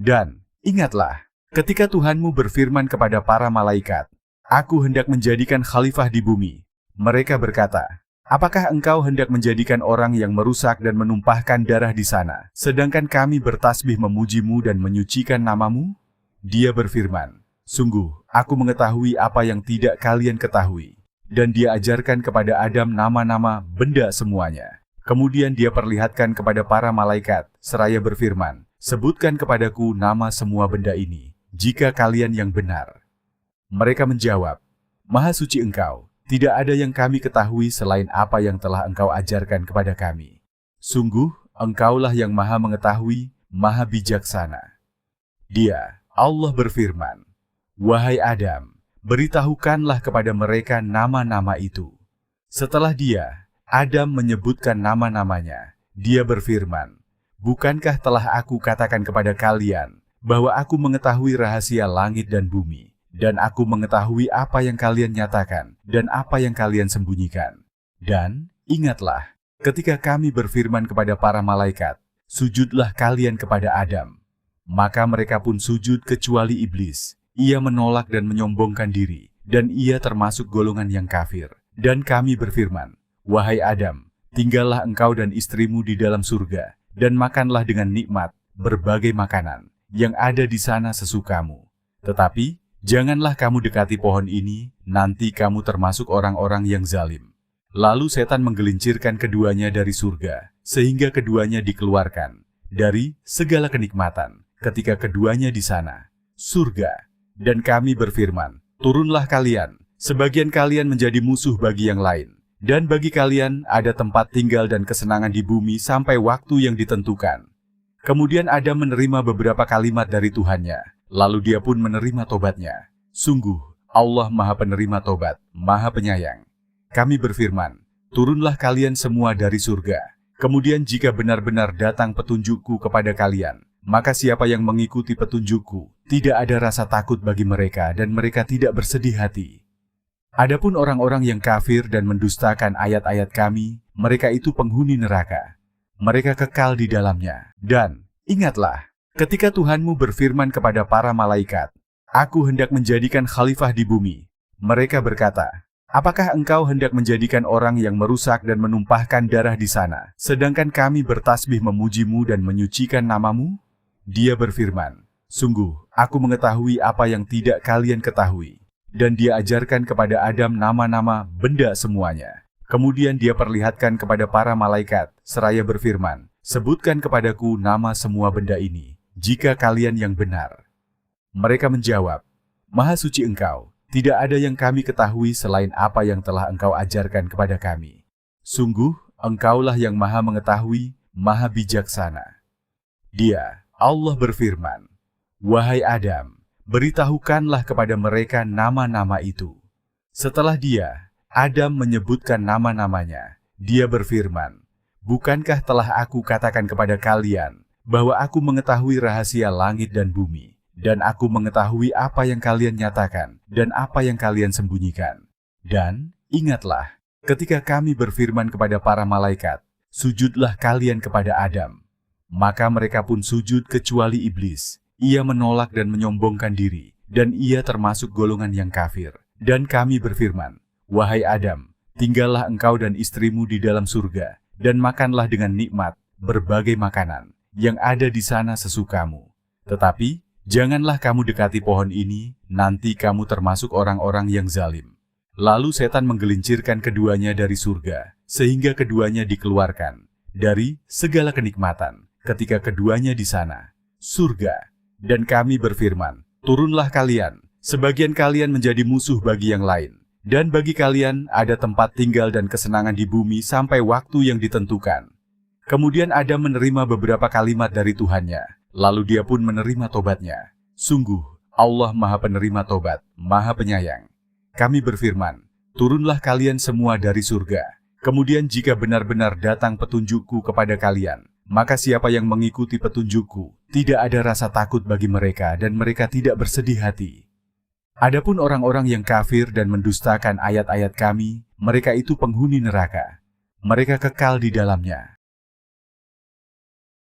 Dan ingatlah, ketika Tuhanmu berfirman kepada para malaikat, "Aku hendak menjadikan khalifah di bumi." Mereka berkata, "Apakah engkau hendak menjadikan orang yang merusak dan menumpahkan darah di sana, sedangkan kami bertasbih memujimu dan menyucikan namamu?" Dia berfirman, "Sungguh, aku mengetahui apa yang tidak kalian ketahui." Dan dia ajarkan kepada Adam nama-nama benda semuanya. Kemudian dia perlihatkan kepada para malaikat, seraya berfirman, "Sebutkan kepadaku nama semua benda ini, jika kalian yang benar." Mereka menjawab, "Maha suci Engkau, tidak ada yang kami ketahui selain apa yang telah Engkau ajarkan kepada kami. Sungguh, Engkaulah yang maha mengetahui, maha bijaksana." Dia, Allah berfirman, "Wahai Adam, beritahukanlah kepada mereka nama-nama itu." Setelah dia, Adam menyebutkan nama-namanya. Dia berfirman, "Bukankah telah aku katakan kepada kalian bahwa aku mengetahui rahasia langit dan bumi, dan aku mengetahui apa yang kalian nyatakan dan apa yang kalian sembunyikan? Dan ingatlah, ketika kami berfirman kepada para malaikat, 'Sujudlah kalian kepada Adam,' maka mereka pun sujud kecuali iblis. Ia menolak dan menyombongkan diri, dan ia termasuk golongan yang kafir. Dan kami berfirman, 'Wahai Adam, tinggallah engkau dan istrimu di dalam surga, dan makanlah dengan nikmat berbagai makanan yang ada di sana sesukamu. Tetapi janganlah kamu dekati pohon ini, nanti kamu termasuk orang-orang yang zalim.' Lalu setan menggelincirkan keduanya dari surga, sehingga keduanya dikeluarkan dari segala kenikmatan ketika keduanya di sana, surga. Dan kami berfirman, 'Turunlah kalian, sebagian kalian menjadi musuh bagi yang lain, dan bagi kalian ada tempat tinggal dan kesenangan di bumi sampai waktu yang ditentukan.' Kemudian Adam menerima beberapa kalimat dari Tuhannya, lalu dia pun menerima tobatnya. Sungguh, Allah Maha Penerima Tobat, Maha Penyayang. Kami berfirman, 'Turunlah kalian semua dari surga. Kemudian jika benar-benar datang petunjukku kepada kalian, maka siapa yang mengikuti petunjukku, tidak ada rasa takut bagi mereka dan mereka tidak bersedih hati. Adapun orang-orang yang kafir dan mendustakan ayat-ayat kami, mereka itu penghuni neraka. Mereka kekal di dalamnya. Dan ingatlah, ketika Tuhanmu berfirman kepada para malaikat, 'Aku hendak menjadikan khalifah di bumi.' Mereka berkata, 'Apakah engkau hendak menjadikan orang yang merusak dan menumpahkan darah di sana, sedangkan kami bertasbih memujimu dan menyucikan namamu?' Dia berfirman, 'Sungguh, aku mengetahui apa yang tidak kalian ketahui.' Dan dia ajarkan kepada Adam nama-nama benda semuanya. Kemudian dia perlihatkan kepada para malaikat, seraya berfirman, 'Sebutkan kepadaku nama semua benda ini, jika kalian yang benar.' Mereka menjawab, 'Maha suci Engkau, tidak ada yang kami ketahui selain apa yang telah Engkau ajarkan kepada kami. Sungguh, Engkaulah yang maha mengetahui, maha bijaksana.' Dia, Allah berfirman, 'Wahai Adam, beritahukanlah kepada mereka nama-nama itu.' Setelah dia, Adam menyebutkan nama-namanya. Dia berfirman, 'Bukankah telah aku katakan kepada kalian bahwa aku mengetahui rahasia langit dan bumi, dan aku mengetahui apa yang kalian nyatakan dan apa yang kalian sembunyikan? Dan ingatlah, ketika kami berfirman kepada para malaikat, 'Sujudlah kalian kepada Adam,' maka mereka pun sujud kecuali iblis. Ia menolak dan menyombongkan diri, dan ia termasuk golongan yang kafir. Dan kami berfirman, 'Wahai Adam, tinggallah engkau dan istrimu di dalam surga, dan makanlah dengan nikmat berbagai makanan yang ada di sana sesukamu. Tetapi janganlah kamu dekati pohon ini, nanti kamu termasuk orang-orang yang zalim.' Lalu setan menggelincirkan keduanya dari surga, sehingga keduanya dikeluarkan dari segala kenikmatan ketika keduanya di sana, surga. Dan kami berfirman, 'Turunlah kalian, sebagian kalian menjadi musuh bagi yang lain, dan bagi kalian ada tempat tinggal dan kesenangan di bumi sampai waktu yang ditentukan.' Kemudian Adam menerima beberapa kalimat dari Tuhannya, lalu dia pun menerima tobatnya. Sungguh, Allah Maha Penerima Tobat, Maha Penyayang. Kami berfirman, 'Turunlah kalian semua dari surga. Kemudian jika benar-benar datang petunjukku kepada kalian, maka siapa yang mengikuti petunjukku, tidak ada rasa takut bagi mereka dan mereka tidak bersedih hati. Adapun orang-orang yang kafir dan mendustakan ayat-ayat kami, mereka itu penghuni neraka. Mereka kekal di dalamnya.